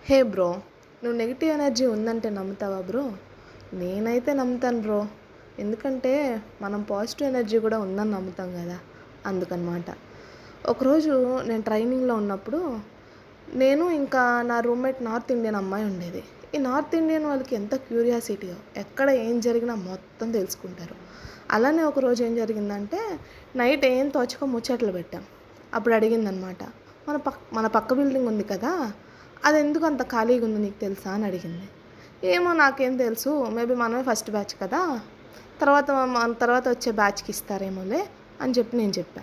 హే bro, నువ్వు negative energy ఉందంటే నమ్ముతావా బ్రో? నేనైతే నమ్ముతాను బ్రో. ఎందుకంటే మనం పాజిటివ్ ఎనర్జీ కూడా ఉందని నమ్ముతాం కదా, అందుకనమాట. ఒకరోజు నేను ట్రైనింగ్లో ఉన్నప్పుడు నేను ఇంకా నా రూమ్మేట్ నార్త్ ఇండియన్ అమ్మాయి ఉండేది. ఈ నార్త్ ఇండియన్ వాళ్ళకి ఎంత క్యూరియాసిటీయో, ఎక్కడ ఏం జరిగినా మొత్తం తెలుసుకుంటారు. అలానే ఒకరోజు ఏం జరిగిందంటే, నైట్ ఏం తోచక ముచ్చట్లు పెట్టాం. అప్పుడు అడిగిందనమాట, మన పక్క బిల్డింగ్ ఉంది కదా, అది ఎందుకు అంత ఖాళీగా ఉంది నీకు తెలుసా అని అడిగింది. ఏమో నాకేం తెలుసు, మేబీ మనమే ఫస్ట్ బ్యాచ్ కదా, మన తర్వాత వచ్చే బ్యాచ్కి ఇస్తారేమోలే అని చెప్పి నేను చెప్పా.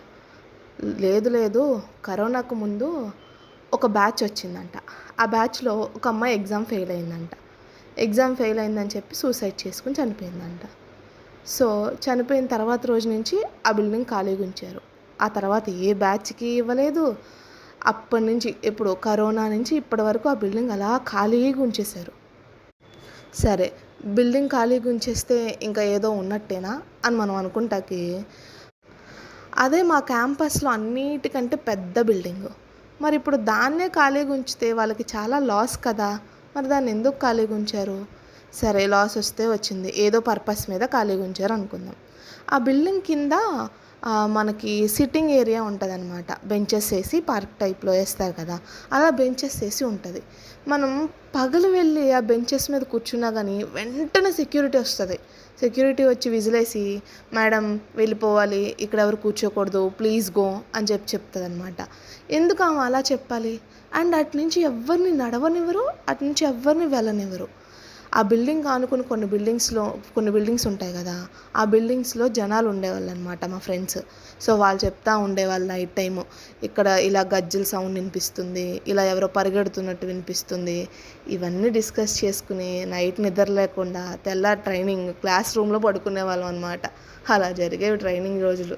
లేదు లేదు, కరోనాకు ముందు ఒక బ్యాచ్ వచ్చిందంట. ఆ బ్యాచ్లో ఒక అమ్మాయి ఎగ్జామ్ ఫెయిల్ అయిందంట. ఎగ్జామ్ ఫెయిల్ అయిందని చెప్పి సూసైడ్ చేసుకుని చనిపోయిందంట. సో చనిపోయిన తర్వాత రోజు నుంచి ఆ బిల్డింగ్ ఖాళీగా ఉంచారు. ఆ తర్వాత ఏ బ్యాచ్కి ఇవ్వలేదు. అప్పటి నుంచి ఇప్పుడు కరోనా నుంచి ఇప్పటి వరకు ఆ బిల్డింగ్ అలా ఖాళీగా ఉంచేశారు. సరే, బిల్డింగ్ ఖాళీగా ఉంచేస్తే ఇంకా ఏదో ఉన్నట్టేనా అని మనం అనుకుంటాకి, అదే మా క్యాంపస్లో అన్నిటికంటే పెద్ద బిల్డింగు. మరి ఇప్పుడు దాన్నే ఖాళీగా ఉంచితే వాళ్ళకి చాలా లాస్ కదా. మరి దాన్ని ఎందుకు ఖాళీగా ఉంచారు? సరే, లాస్ వస్తే వచ్చింది, ఏదో పర్పస్ మీద ఖాళీగా ఉంచారు అనుకుందాం. ఆ బిల్డింగ్ కింద మనకి సిట్టింగ్ ఏరియా ఉంటుంది అనమాట. బెంచెస్ వేసి పార్క్ టైప్లో వేస్తారు కదా, అలా బెంచెస్ వేసి ఉంటుంది. మనం పగలు వెళ్ళి ఆ బెంచెస్ మీద కూర్చున్నా కానీ వెంటనే సెక్యూరిటీ వస్తుంది. సెక్యూరిటీ వచ్చి విజిలేసి, మేడం వెళ్ళిపోవాలి, ఇక్కడ ఎవరు కూర్చోకూడదు, ప్లీజ్ గో అని చెప్తుంది అనమాట. ఎందుకు ఆమె అలా చెప్పాలి? అండ్ అటు నుంచి ఎవరిని నడవనివ్వరు, అటు నుంచి ఎవరిని వెళ్ళనివ్వరు. ఆ బిల్డింగ్ ఆనుకుని కొన్ని బిల్డింగ్స్ ఉంటాయి కదా, ఆ బిల్డింగ్స్లో జనాలు ఉండేవాళ్ళు అనమాట, మా ఫ్రెండ్స్. సో వాళ్ళు చెప్తా ఉండేవాళ్ళు నైట్ టైము, ఇక్కడ ఇలా గజ్జల సౌండ్ వినిపిస్తుంది, ఇలా ఎవరో పరిగెడుతున్నట్టు వినిపిస్తుంది. ఇవన్నీ డిస్కస్ చేసుకుని నైట్ నిద్ర లేకుండా తెల్లారి ట్రైనింగ్ క్లాస్ రూమ్లో పడుకునే వాళ్ళం అనమాట. అలా జరిగేవి ట్రైనింగ్ రోజులు.